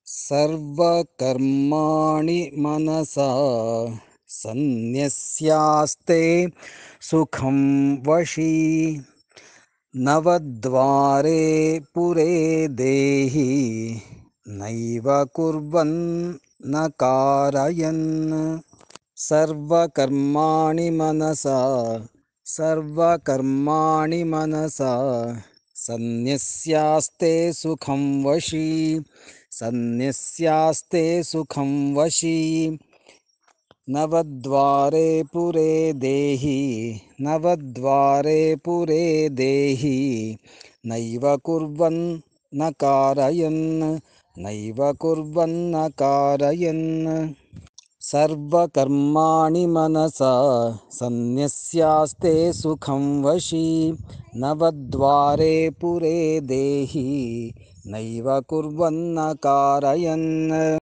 सर्वकर्माणि मनसा सन्न्यस्यास्ते सुखं वशी नवद्वारे पुरे देहि नैव कुर्वन् न कारयन् सर्वकर्माणि मनसा सन्न्यस्यास्ते सुखं वशी सन्न्यस्यास्ते सुखं वशी नवद्वारे पुरे देहि नैव कुर्वन् न कारयन् सर्वकर्माणि मनसा सन्न्यस्यास्ते सुखं वशी नवद्वारे पुरे देहि नैव कुर्वन् न कारयन्।